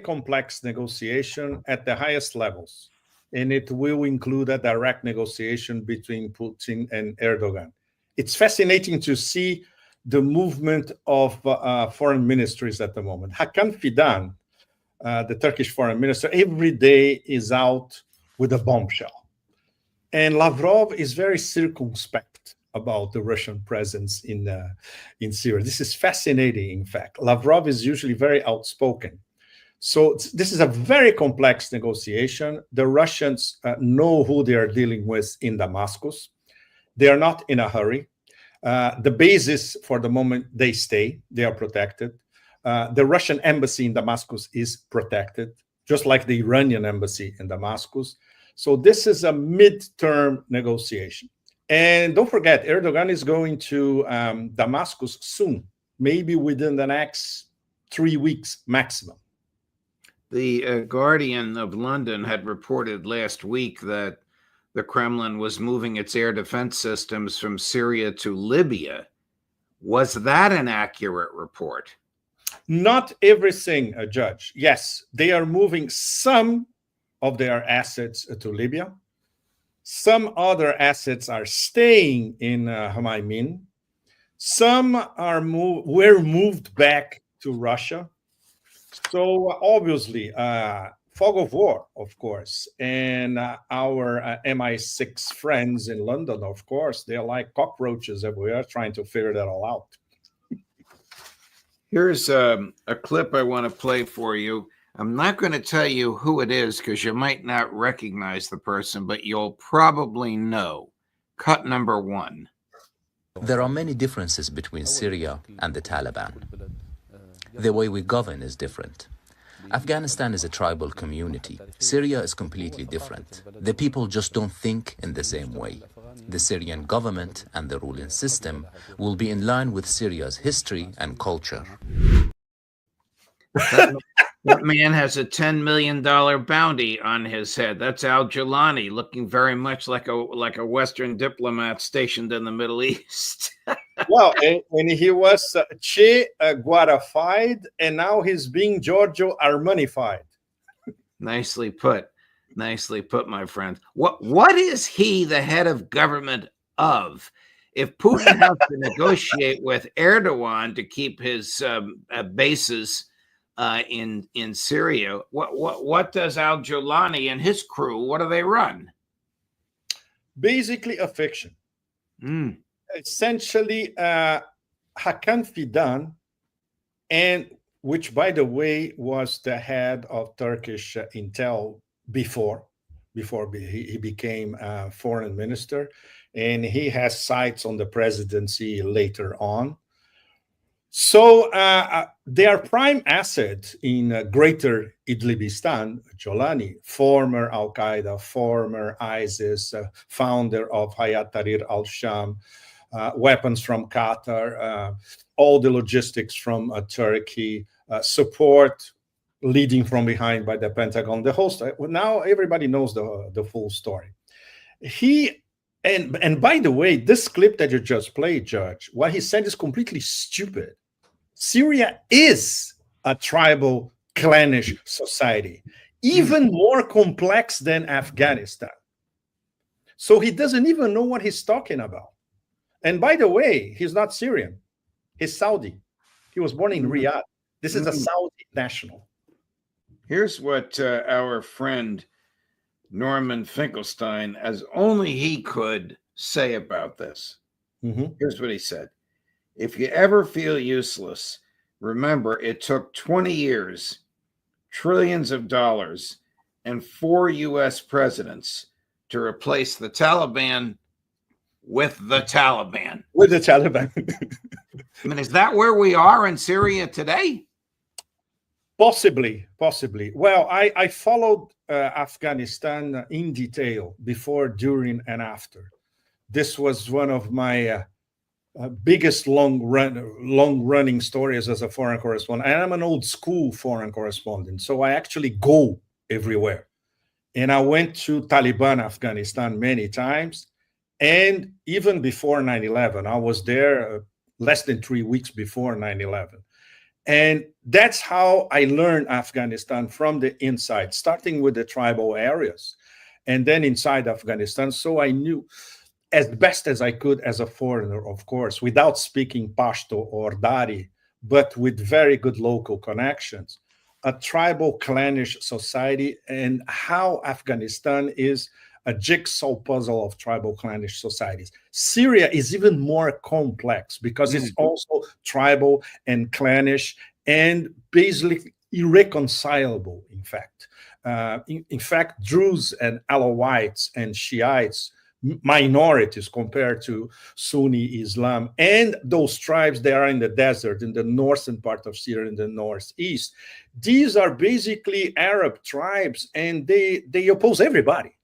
complex negotiation at the highest levels, and it will include a direct negotiation between Putin and Erdogan. It's fascinating to see the movement of foreign ministries at the moment. Hakan Fidan, the Turkish foreign minister, every day is out with a bombshell. And Lavrov is very circumspect about the Russian presence in Syria. This is fascinating, in fact. Lavrov is usually very outspoken. So this is a very complex negotiation. The Russians know who they are dealing with in Damascus. They are not in a hurry. The bases, for the moment, they are protected. The Russian embassy in Damascus is protected, just like the Iranian embassy in Damascus. So this is a mid-term negotiation. And don't forget, Erdogan is going to Damascus soon, maybe within the next 3 weeks maximum. The Guardian of London had reported last week that the Kremlin was moving its air defense systems from Syria to Libya. Was that an accurate report? Not everything, Judge. Yes, they are moving some of their assets to Libya. Some other assets are staying in Hmeimim. Some were moved back to Russia. So obviously, fog of war, of course, and our MI6 friends in London, of course, they're like cockroaches everywhere trying to figure that all out. Here's a clip I want to play for you. I'm not going to tell you who it is because you might not recognize the person, but you'll probably know. Cut number 1. There are many differences between Syria and the Taliban. The way we govern is different. Afghanistan is a tribal community. Syria is completely different. The people just don't think in the same way. The Syrian government and the ruling system will be in line with Syria's history and culture. That man has a $10 million bounty on his head. That's Al-Jilani, looking very much like a Western diplomat stationed in the Middle East. Well, and he was Che Guevara-fied, and now he's being Giorgio Armani-fied. Nicely put. Nicely put, my friend. What is he the head of government of? If Putin has to negotiate with Erdogan to keep his bases in Syria, what does Al-Jilani and his crew, what do they run? Basically a fiction. Essentially, Hakan Fidan, and which, by the way, was the head of Turkish intel before he became foreign minister, and he has sights on the presidency later on. So their prime asset in Greater Idlibistan, Jolani, former Al-Qaeda, former ISIS, founder of Hayat Tahrir al-Sham, weapons from Qatar, all the logistics from Turkey, support leading from behind by the Pentagon, the whole story. Now everybody knows the full story. And by the way, this clip that you just played, Judge, what he said is completely stupid. Syria is a tribal, clannish society, even more complex than Afghanistan. So he doesn't even know what he's talking about. And by the way, he's not Syrian. He's Saudi. He was born in Riyadh. This is a Saudi national. Here's what our friend Norman Finkelstein, as only he could, say about this. Here's what he said. If you ever feel useless, remember it took 20 years, trillions of dollars, and 4 U.S. presidents to replace the Taliban with the Taliban. With the Taliban. I mean, is that where we are in Syria today? Possibly. Well, I followed Afghanistan in detail before, during, and after. This was one of my biggest long-running stories as a foreign correspondent. And I'm an old school foreign correspondent, so I actually go everywhere. And I went to Taliban Afghanistan many times. And even before 9/11, I was there less than 3 weeks before 9/11. And that's how I learned Afghanistan from the inside, starting with the tribal areas and then inside Afghanistan. So I knew as best as I could as a foreigner, of course, without speaking Pashto or Dari, but with very good local connections, a tribal clannish society, and how Afghanistan is a jigsaw puzzle of tribal clannish societies. Syria is even more complex because it's also tribal and clannish and basically irreconcilable, in fact. In fact, Druze and Alawites and Shiites, minorities compared to Sunni Islam, and those tribes that are in the desert, in the northern part of Syria, in the northeast, these are basically Arab tribes, and they oppose everybody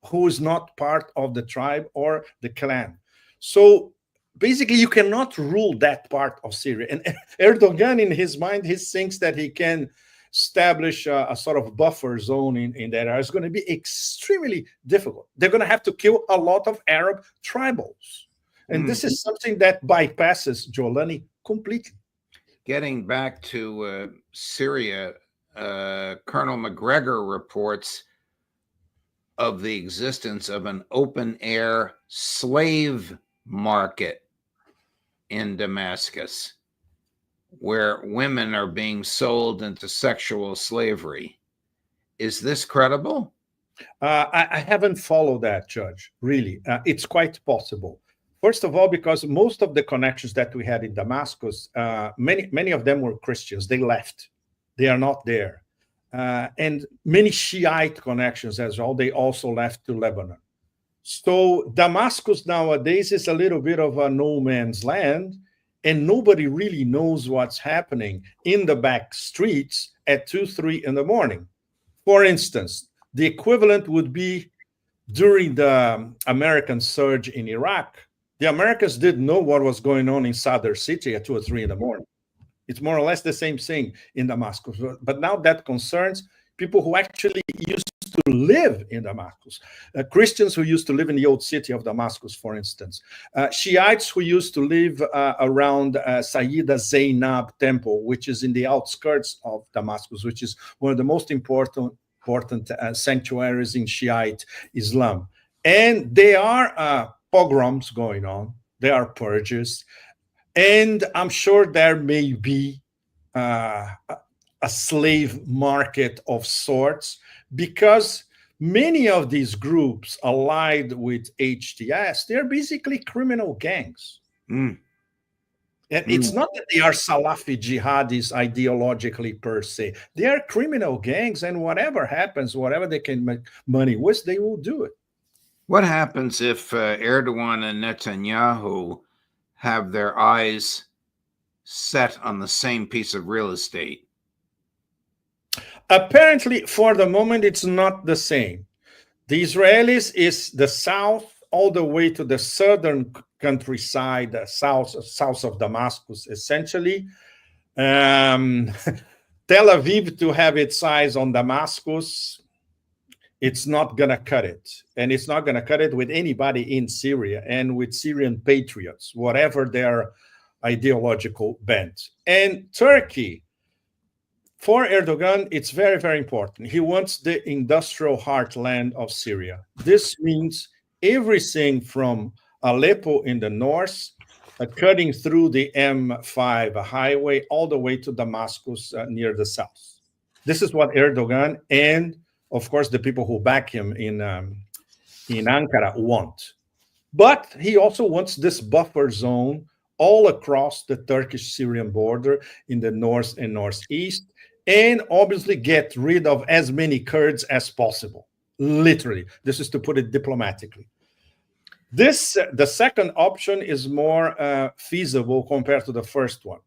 who is not part of the tribe or the clan. So basically, you cannot rule that part of Syria. And Erdogan, in his mind, he thinks that he can establish a sort of buffer zone in that area. It's going to be extremely difficult. They're going to have to kill a lot of Arab tribals. And this is something that bypasses Jolani completely. Getting back to Syria, Colonel MacGregor reports of the existence of an open-air slave market in Damascus, where women are being sold into sexual slavery. Is this credible? I haven't followed that, Judge, really. It's quite possible. First of all, because most of the connections that we had in Damascus, many of them were Christians. They left. They are not there. And many Shiite connections as well. They also left to Lebanon. So Damascus nowadays is a little bit of a no man's land, and nobody really knows what's happening in the back streets at 2, 3 in the morning. For instance, the equivalent would be during the American surge in Iraq. The Americans didn't know what was going on in Sadr City at 2 or 3 in the morning. It's more or less the same thing in Damascus. But now that concerns people who actually used to live in Damascus. Christians who used to live in the old city of Damascus, for instance. Shiites who used to live around Sayyida Zainab Temple, which is in the outskirts of Damascus, which is one of the most important sanctuaries in Shiite Islam. And there are pogroms going on. There are purges. And I'm sure there may be a slave market of sorts, because many of these groups allied with HTS, they're basically criminal gangs. And it's not that they are Salafi jihadis ideologically per se. They are criminal gangs, and whatever happens, whatever they can make money with, they will do it. What happens if Erdogan and Netanyahu have their eyes set on the same piece of real estate? Apparently, for the moment, it's not the same. The Israelis is the south all the way to the southern countryside, south of Damascus, essentially. Tel Aviv, to have its eyes on Damascus, it's not going to cut it. And it's not going to cut it with anybody in Syria and with Syrian patriots, whatever their ideological bent. And Turkey, for Erdogan, it's very, very important. He wants the industrial heartland of Syria. This means everything from Aleppo in the north, cutting through the M5 highway, all the way to Damascus near the south. This is what Erdogan and, of course, the people who back him in Ankara want. But he also wants this buffer zone all across the Turkish-Syrian border in the north and northeast, and obviously get rid of as many Kurds as possible. Literally, this is to put it diplomatically. The second option is more feasible compared to the first one,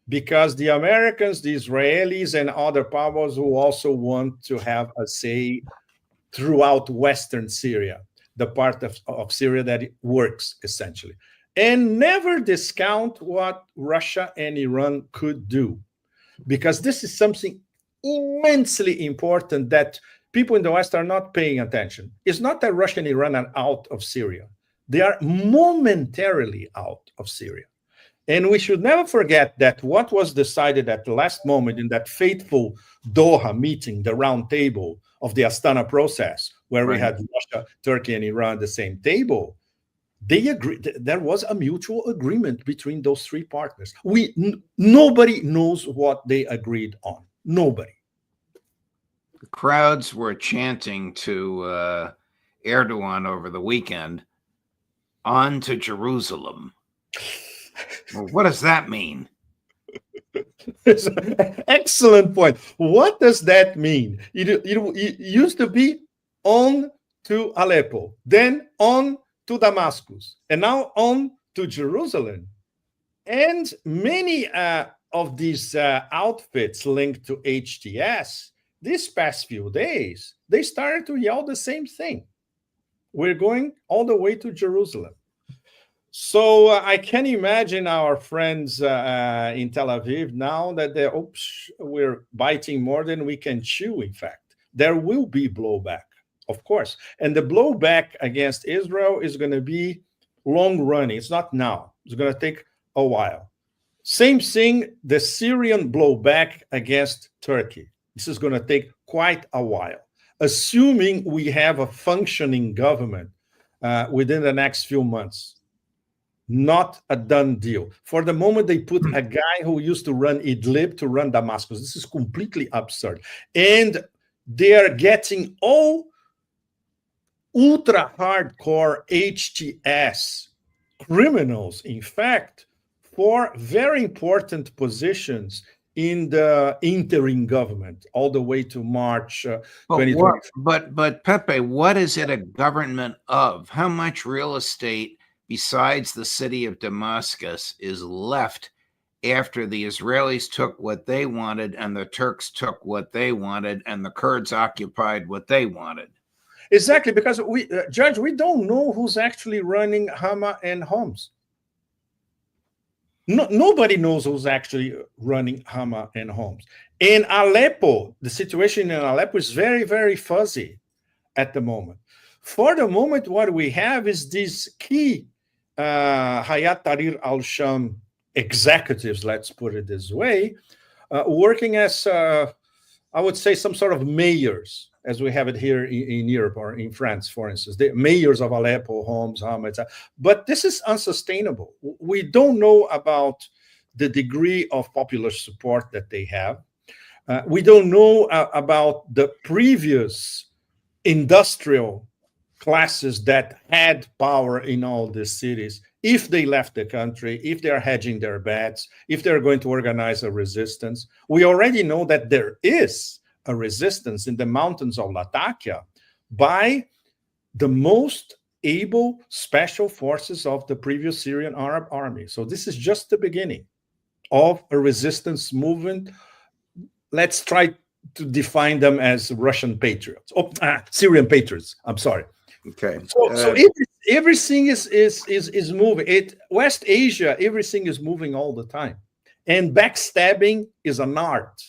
because the Americans, the Israelis, and other powers who also want to have a say throughout Western Syria, the part of Syria that it works, essentially. And never discount what Russia and Iran could do, because this is something immensely important that people in the West are not paying attention. It's not that Russia and Iran are out of Syria. They are momentarily out of Syria. And we should never forget that what was decided at the last moment in that fateful Doha meeting, the round table of the Astana process, where we had Russia, Turkey, and Iran at the same table, they agreed. There was a mutual agreement between those three partners. Nobody knows what they agreed on. Nobody. The crowds were chanting to Erdogan over the weekend, "On to Jerusalem." Well, what does that mean? It's an excellent point. What does that mean? It used to be on to Aleppo, then on to Damascus, and now on to Jerusalem. And many of these outfits linked to HTS, these past few days, they started to yell the same thing. We're going all the way to Jerusalem. So I can imagine our friends in Tel Aviv now that we're biting more than we can chew, in fact. There will be blowback, of course. And the blowback against Israel is going to be long-running. It's not now. It's going to take a while. Same thing, the Syrian blowback against Turkey. This is going to take quite a while. Assuming we have a functioning government within the next few months. Not a done deal. For the moment, they put a guy who used to run Idlib to run Damascus. This is completely absurd. And they are getting all ultra-hardcore HTS criminals, in fact, for very important positions in the interim government, all the way to March 2020. But Pepe, what is it a government of? How much real estate besides the city of Damascus is left after the Israelis took what they wanted and the Turks took what they wanted and the Kurds occupied what they wanted? Exactly, because Judge, we don't know who's actually running Hama and Homs. Nobody knows who's actually running Hama and Homs. In Aleppo, the situation in Aleppo is very, very fuzzy at the moment. For the moment, what we have is these key Hayat Tahrir al-Sham executives, let's put it this way, working as, I would say, some sort of mayors, as we have it here in Europe or in France, for instance, the mayors of Aleppo, Homs, Hama, etc. But this is unsustainable. We don't know about the degree of popular support that they have. We don't know about the previous industrial classes that had power in all these cities, if they left the country, if they're hedging their bets, if they're going to organize a resistance. We already know that there is a resistance in the mountains of Latakia by the most able special forces of the previous Syrian Arab army. So this is just the beginning of a resistance movement. Let's try to define them as Russian patriots, Syrian patriots. I'm sorry. Okay. So everything is moving. West Asia, everything is moving all the time, and backstabbing is an art.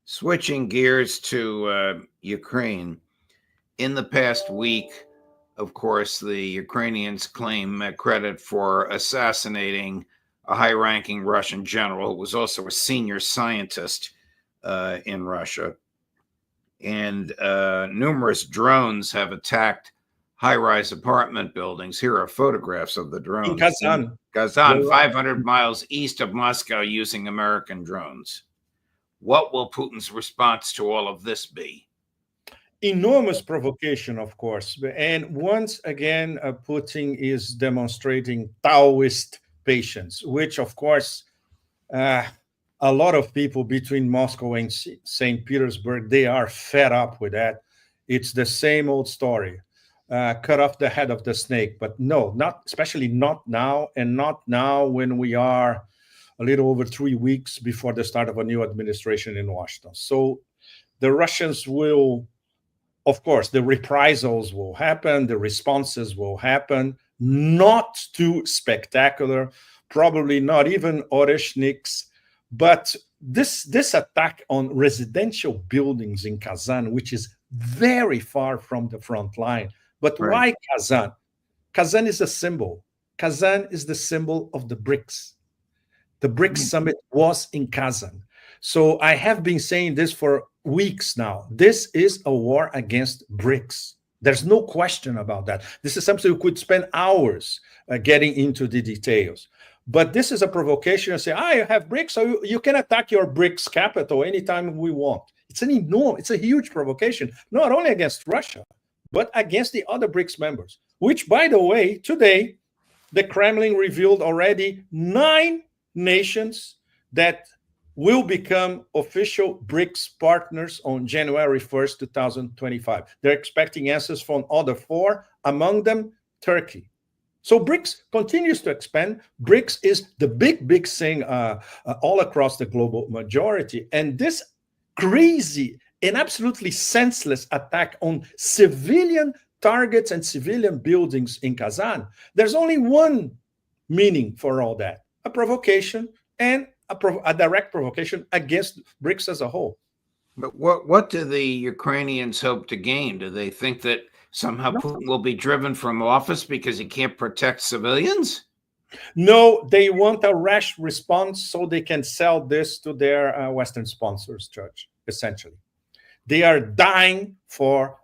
Switching gears to Ukraine, in the past week, of course, the Ukrainians claim credit for assassinating a high-ranking Russian general who was also a senior scientist in Russia. And numerous drones have attacked high-rise apartment buildings. Here are photographs of the drones. In Kazan. Kazan, 500 miles east of Moscow, using American drones. What will Putin's response to all of this be? Enormous provocation, of course. And once again, Putin is demonstrating Taoist patience, which, of course, a lot of people between Moscow and St. Petersburg, they are fed up with that. It's the same old story. Cut off the head of the snake. But no, especially not now, and not now when we are a little over 3 weeks before the start of a new administration in Washington. So the Russians will, of course, the reprisals will happen, the responses will happen, not too spectacular, probably not even Oreshniks, but this attack on residential buildings in Kazan, which is very far from the front line. But why Kazan? Kazan is a symbol. Kazan is the symbol of the BRICS. The BRICS summit was in Kazan. So I have been saying this for weeks now. This is a war against BRICS. There's no question about that. This is something we could spend hours getting into the details. But this is a provocation to say, you have BRICS, so you can attack your BRICS capital anytime we want. It's a huge provocation, not only against Russia, but against the other BRICS members, which, by the way, today, the Kremlin revealed already 9 nations that will become official BRICS partners on January 1st, 2025. They're expecting answers from other 4, among them Turkey. So BRICS continues to expand. BRICS is the big thing all across the global majority. And this crazy and absolutely senseless attack on civilian targets and civilian buildings in Kazan, there's only one meaning for all that: a provocation, and a direct provocation against BRICS as a whole. But what do the Ukrainians hope to gain? Do they think that somehow Putin will be driven from office because he can't protect civilians? No, they want a rash response so they can sell this to their Western sponsors, Judge, essentially. They are dying for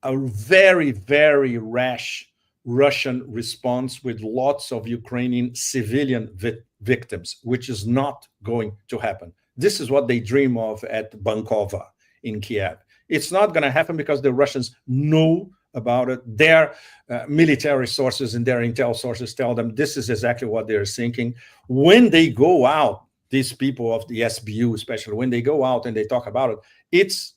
a very, very rash Russian response with lots of Ukrainian civilian victims, which is not going to happen. This is what they dream of at Bankova in Kiev. It's not going to happen because the Russians know about it. Their military sources and their intel sources tell them this is exactly what they're thinking. When they go out, these people of the SBU especially, when they go out and they talk about it, it's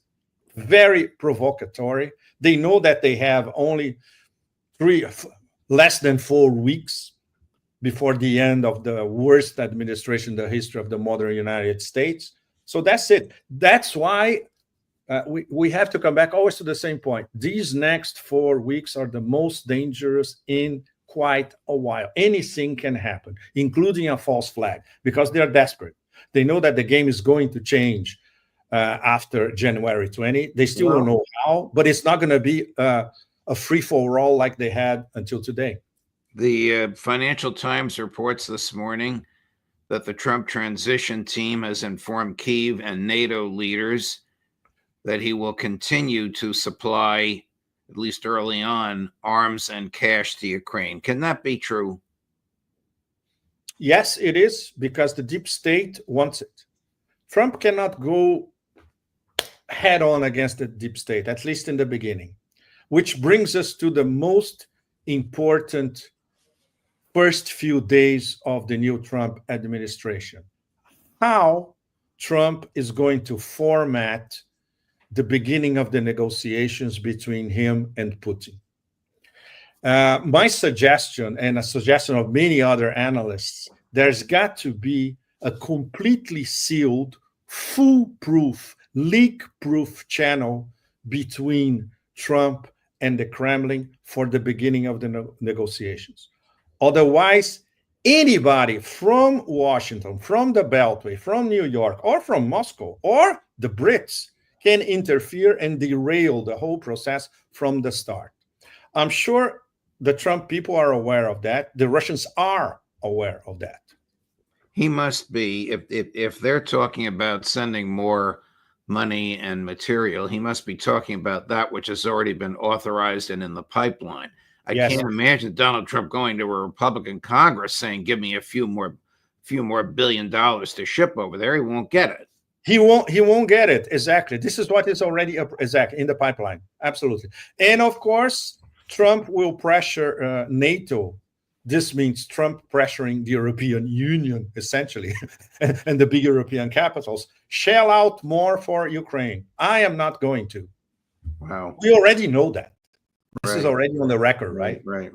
very provocatory. They know that they have only less than 4 weeks before the end of the worst administration in the history of the modern United States. So that's it. That's why we have to come back always to the same point. These next 4 weeks are the most dangerous in quite a while. Anything can happen, including a false flag, because they are desperate. They know that the game is going to change after January 20. They still don't know how, but it's not going to be a free-for-all like they had until today. The Financial Times reports this morning that the Trump transition team has informed Kyiv and NATO leaders that he will continue to supply, at least early on, arms and cash to Ukraine. Can that be true? Yes, it is, because the deep state wants it. Trump cannot go head-on against the deep state, at least in the beginning, which brings us to the most important first few days of the new Trump administration. How Trump is going to format the beginning of the negotiations between him and Putin. My suggestion, and a suggestion of many other analysts, there's got to be a completely sealed, foolproof, leak-proof channel between Trump and the Kremlin for the beginning of the negotiations. Otherwise, anybody from Washington, from the Beltway, from New York, or from Moscow, or the Brits can interfere and derail the whole process from the start. I'm sure the Trump people are aware of that. The Russians are aware of that. He must be, if they're talking about sending more money and material, he must be talking about that which has already been authorized and in the pipeline. I can't imagine Donald Trump going to a Republican Congress saying, give me a few more $1 billion to ship over there. He won't get it. He won't get it. Exactly. This is what is already in the pipeline. Absolutely. And of course, Trump will pressure NATO. This means Trump pressuring the European Union, essentially, and the big European capitals, shell out more for Ukraine. I am not going to. Wow. We already know that. This is already on the record, right? Right.